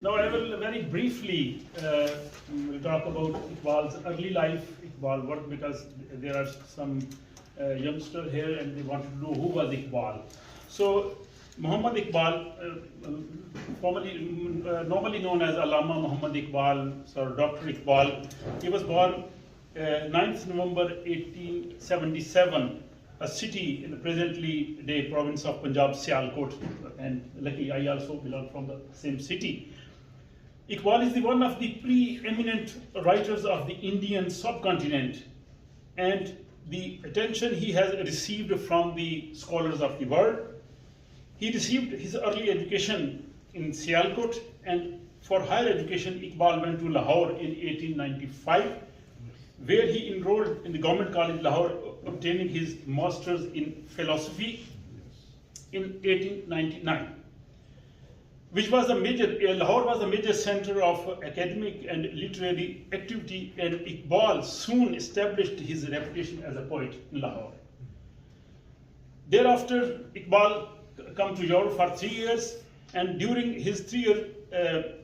Now I will very briefly will talk about Iqbal's early life, Iqbal work, because there are some youngsters here and they want to know who was Iqbal. So Muhammad Iqbal, normally known as Allama Muhammad Iqbal, or Dr. Iqbal, he was born 9th November 1877, a city in the presently day province of Punjab, Sialkot, and luckily I also belong from the same city. Iqbal is one of the preeminent writers of the Indian subcontinent, and the attention he has received from the scholars of the world. He received his early education in Sialkot, and for higher education Iqbal went to Lahore in 1895, where he enrolled in the Government College Lahore, obtaining his master's in philosophy in 1899. Lahore was a major center of academic and literary activity, and Iqbal soon established his reputation as a poet in Lahore. Thereafter, Iqbal came to Europe for 3 years, and during his 3-year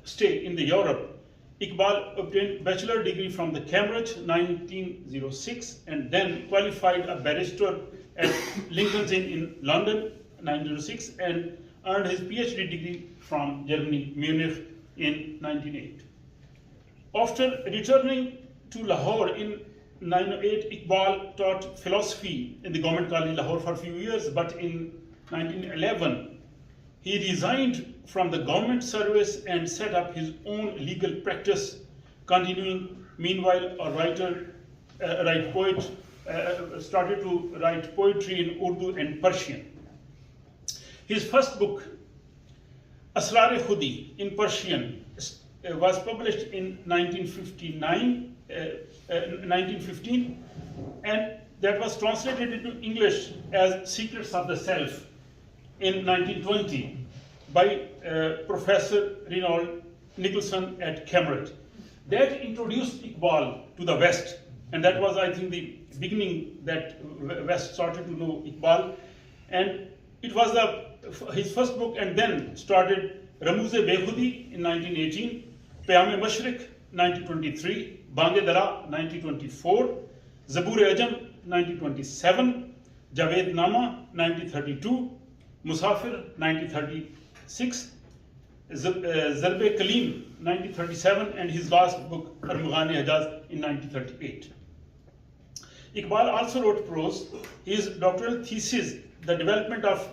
stay in Europe, Iqbal obtained bachelor degree from the Cambridge 1906, and then qualified a barrister at Lincoln's Inn in London 1906, and earned his PhD degree from Germany, Munich in 1908. After returning to Lahore in 1908, Iqbal taught philosophy in the Government College Lahore for a few years, but in 1911, he resigned from the government service and set up his own legal practice, continuing meanwhile started to write poetry in Urdu and Persian. His first book, Asrar-e-Khudi, in Persian, was published in 1915, and that was translated into English as Secrets of the Self in 1920 by Professor Reynold Nicholson at Cambridge. That introduced Iqbal to the West, and that was, I think, the beginning that West started to know Iqbal. And it was his first book, and then started Ramooz-e-Bekhudi in 1918, Payam-e-Mashriq 1923, Bang-e-Dara 1924, Zaboor-e-Ajam 1927, Javed-Nama 1932, Musafir 1936, Zarb-e-Kalim 1937, and his last book, Armughan-e-Hijaz, in 1938. Iqbal also wrote prose. His doctoral thesis, The Development of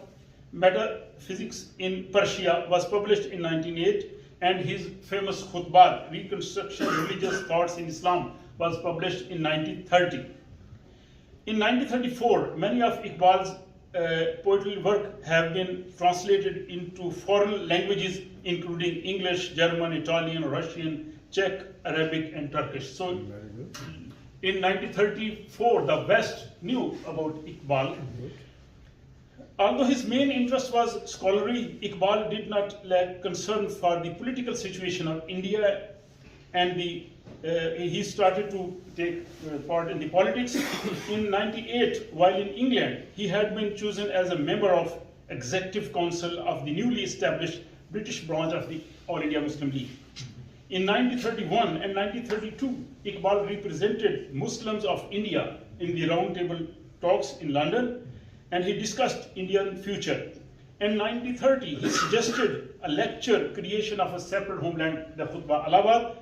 Metaphysics in Persia, was published in 1908, and his famous Khutbah, Reconstruction of Religious Thoughts in Islam, was published in 1930. In 1934, many of Iqbal's poetry work have been translated into foreign languages, including English, German, Italian, Russian, Czech, Arabic, and Turkish. So, in 1934, the West knew about Iqbal. Although his main interest was scholarly, Iqbal did not lack concern for the political situation of India, and he started to take part in the politics. In 1998, while in England, he had been chosen as a member of Executive Council of the newly established British branch of the All India Muslim League. In 1931 and 1932, Iqbal represented Muslims of India in the roundtable talks in London, and he discussed Indian future. In 1930, he suggested a lecture creation of a separate homeland, the Khutbah Allahabad,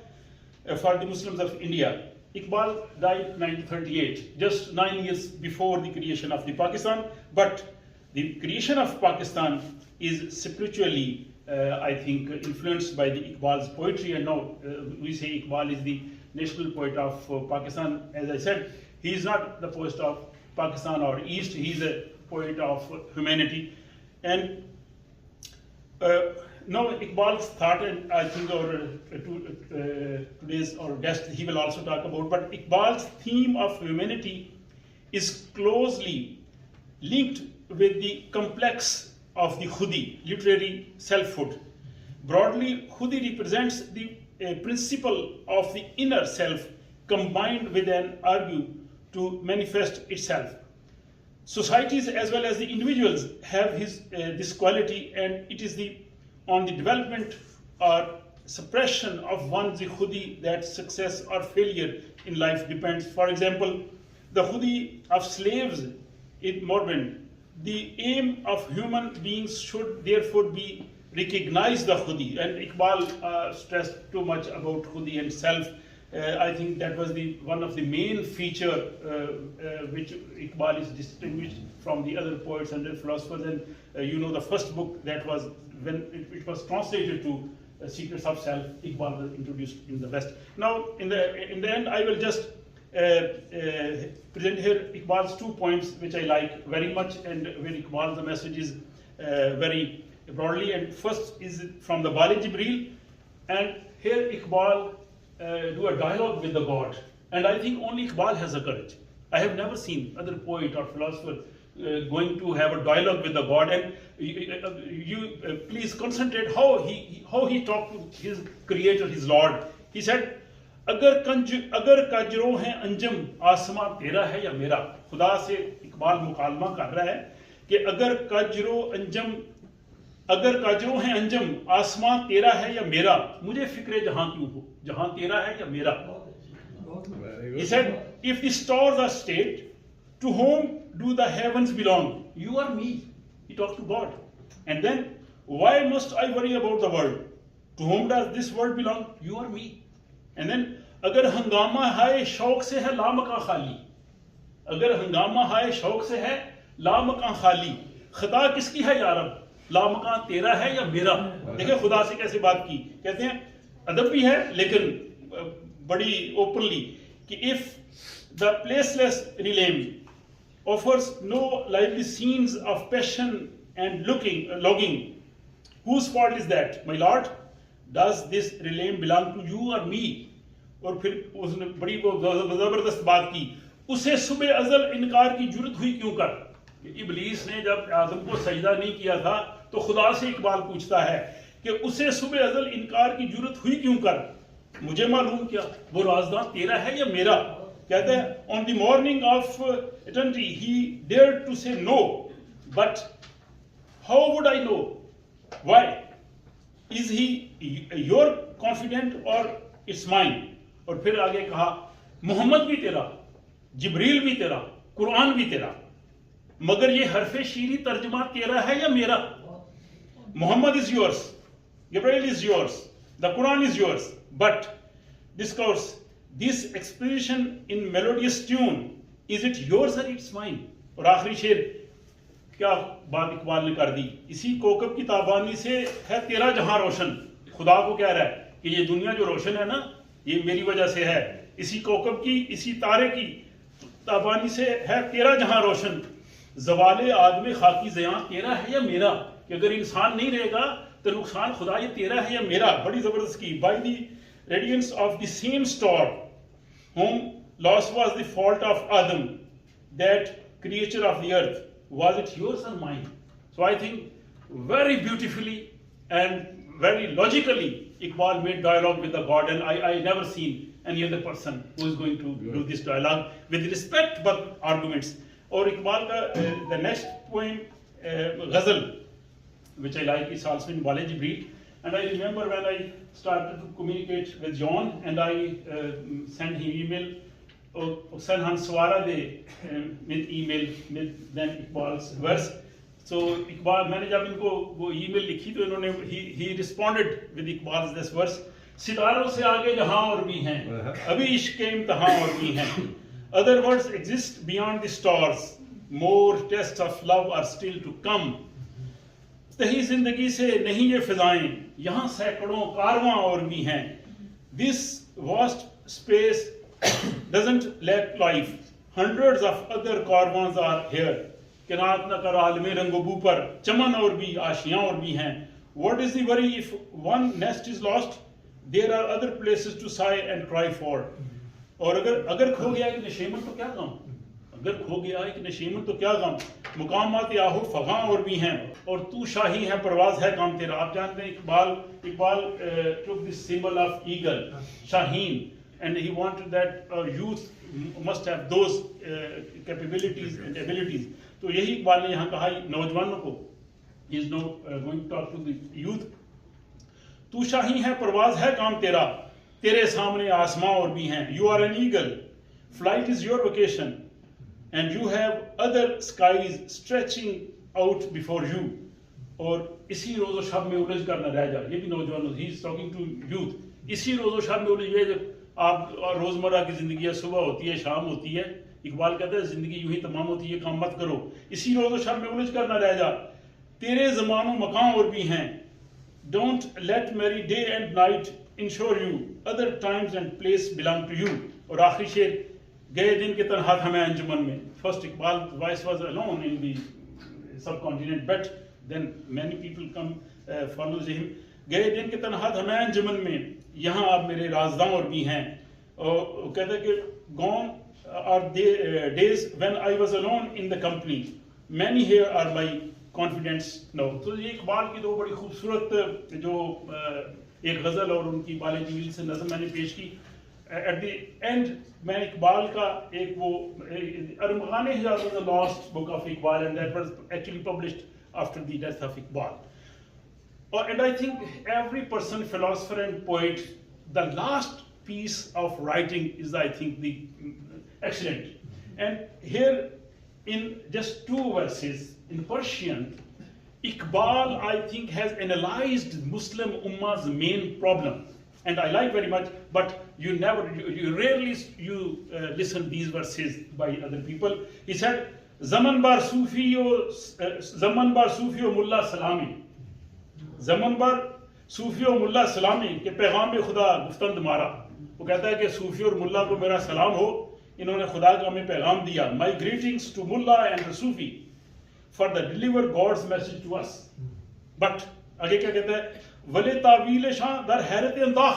for the Muslims of India. Iqbal died in 1938, just 9 years before the creation of the Pakistan, but the creation of Pakistan is spiritually, I think, influenced by the Iqbal's poetry, and now we say Iqbal is the national poet of Pakistan. As I said, he is not the poet of Pakistan or East, he is a poet of humanity. And now Iqbal's thought, and I think today's our guest, he will also talk about, but Iqbal's theme of humanity is closely linked with the complex of the Khudi, literary selfhood. Broadly, Khudi represents the principle of the inner self combined with an urge to manifest itself. Societies as well as the individuals have this quality, and it is on the development or suppression of one's khudi that success or failure in life depends. For example, the khudi of slaves in Morbin, the aim of human beings should therefore be recognize the khudi. And Iqbal stressed too much about khudi and self. I think that was one of the main feature which Iqbal is distinguished from the other poets and philosophers. And you know, the first book that was, when it was translated to Secrets of Self, Iqbal was introduced in the West. Now, in the end, I will just present here Iqbal's 2 points, which I like very much, and where Iqbal, the message is very broadly. And first is from the Bali Jibreel, and here Iqbal do a dialogue with the God. And I think only Iqbal has the courage. I have never seen other poet or philosopher going to have a dialogue with the God. And you please concentrate how he talked to his Creator, his Lord. He said, अगर काजरों हैं अंजम आसमां तेरा है या मेरा. खुदा से इकबाल मुकालमा कर रहा है कि अगर काजरों हैं अंजम आसमां तेरा है या मेरा, मुझे फिक्रे जहां क्यों हो, जहां तेरा है या मेरा. He said, if the stars are state, to whom do the heavens belong? You or me? He talked to God. And then, why must I worry about the world? To whom does this world belong? You or me? And then, अगर हंगामा हाय शौक से है लामकां खाली, अगर हंगामा हाय शौक से है लामकां खाली, खता किसकी है यारब, लामकां तेरा है या मेरा. देखिए खुदा से कैसे बात की. कहते हैं अदब भी है लेकिन बड़ी ओपनली कि if the placeless realm offers no lively scenes of passion and longing, whose fault is that, my lord? Does this realm belong to you or me? और फिर उसने बड़ी जबरदस्त बात की, उसे सुबह अजल इनकार की जुर्रत हुई क्यों कर. इब्लीस ने जब आदम को सजदा नहीं किया था तो खुदा से इकबाल पूछता है कि उसे सुबह अजल इनकार की जुर्रत हुई क्यों कर. मुझे मालूम क्या, वो राजदां तेरा है या मेरा. कहते हैं on the morning of eternity he dared to say no, but how would I know? Why? Is he your confident or it's mine? और फिर आगे कहा मोहम्मद भी तेरा, जिब्रील भी तेरा, कुरान भी तेरा, मगर ये हरफे शीरी तर्जमा तेरा है या मेरा. Muhammad is yours, Gabriel is yours, the Quran is yours, but discourse, this exposition in melodious tune, is it yours or it's mine? और आखिरी शेर क्या बात इकबाल ने कर दी, इसी कोकब की ताबानी से है तेरा जहां रोशन. खुदा को कह रहा है कि ये दुनिया जो रोशन है ना, ये मेरी वजह से है. इसी कोकब की, इसी तारे की ताबानी से है तेरा जहां रोशन. जवाले आदमी खाकी ज़यां तेरा है या मेरा. कि अगर इंसान नहीं रहेगा तो नुकसान खुदा ये तेरा है या मेरा. बड़ी जबरदस्त की. By the radiance of the same star whom loss was the fault of Adam, that creature of the earth, was it yours or mine? So I think very beautifully and very logically Iqbal made dialogue with the God, and I never seen any other person who is going to do this dialogue with respect but arguments. और इकबाल का the next poem, ghazal, which I like, is also in Bali Jibreel. And I remember when I started to communicate with John and I sent him email, send han swara de with email with then Iqbal's verse. So Iqbal, मैंने जब इनको वो email लिखी तो इन्होंने he responded with Iqbal's this verse. सितारों से आगे जहां और भी हैं, अभी इश्क के इम्तिहान और भी हैं. Other words exist beyond the stars. More tests of love are still to come. तही जिंदगी से नहीं ये फिजाएं, यहाँ सैकड़ों कारवां और भी हैं. This vast space doesn't lack life. Hundreds of other caravans are here. किनात न कर आलमे रंगोबू पर, चमन और भी आशियां और भी हैं. What is the worry if one nest is lost? There are other places to sigh and cry for. और अगर खो गया एक नशेमन तो क्या गम, अगर खो गया एक नशेमन तो क्या गम. मुकामात याहो फगां और भी हैं, और तू शाही है परवाज है काम तेरा. आप जानते हैं Iqbal took this symbol of eagle, Shaheen, and he wanted that youth must have those capabilities and abilities. तो यही इकबाल ने यहाँ कहा नौजवानों को. He is now going to talk to the youth. तू शाही है परवाज है काम तेरा, तेरे सामने आसमां और भी हैं. You are an eagle, flight is your vocation, and you have other skies stretching out before you. और इसी रोज़ो शब में उलझ कर न रह जा. ये भी नौजवानों, he is talking to youth. इसी रोज़ो शब में उलझ, ये आप रोज़मर्रा की ज़िंदगी है, सुबह होती है, शाम होती है. इकबाल कहता है ज़िंदगी यूं ही तमाम होती है, काम मत करो. इसी रोज़ो शब में उलझ कर न रह जा, तेरे ज़मानो मकाम और भी हैं. Don't let merry day and night ensure you, other times and place belong to you. और आखिरी शेर, गए दिन के तन्हा था मैं अंजुमन में. First Iqbal's voice was alone in the subcontinent, but then many people come follow him. गए दिन के तन्हा था मैं अंजुमन में, यहाँ आप मेरे राज़दां और भी हैं. और कहते हैं कि gone are the days when I was alone in the company, many here are my confidence now. तो ये इकबाल की दो बड़ी खूबसूरत जो एक गज़ल और उनकी बाले जमील से नज़म मैंने पेश की. At the end मैं इकबाल का एक वो अरमगान हिजाज़ was the last book of Iqbal, and that was actually published after the death of Iqbal. And I think every person, philosopher and poet, the last piece of writing is, I think, the excellent. And here in just 2 verses in Persian, Iqbal, I think, has analyzed Muslim Ummah's main problem. And I like very much, but you rarely listen these verses by other people. He said, Zaman bar Sufi o Mulla Salami. Zaman bar Sufi o Mulla Salami के पैगाम में खुदा गुफ्तंद मारा. वो कहता है कि सूफी और मुल्ला को मेरा सलाम हो, इन्होंने खुदा का हमें पैगाम दिया. My greetings to Mullah and the Sufi for the deliver God's message to us. But आगे क्या कहता है, वले तावील शाह दर हैरत अंदाख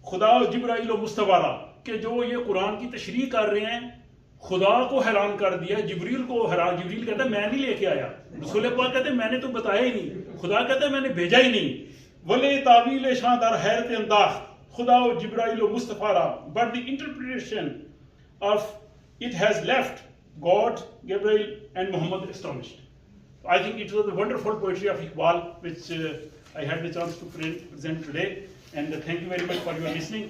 खुदा जिब्राइल व मुस्तवारा, कि जो ये कुरान की तशरीह कर रहे हैं खुदा को हैरान कर दिया, जिब्रील को हैरान. जिब्रील कहता है मैं नहीं लेके आया, रसूल पाक कहते हैं मैंने तो बताया ही नहीं, खुदा कहता है मैंने भेजा ही नहीं. वले तावील शाह दर हैरत अंदाख खुदा व जिब्राइल व मुस्तवारा, but the interpretation of it has left God, Gabriel and Muhammad astonished. I think it was the wonderful poetry of Iqbal which I had the chance to present today, and thank you very much for your listening.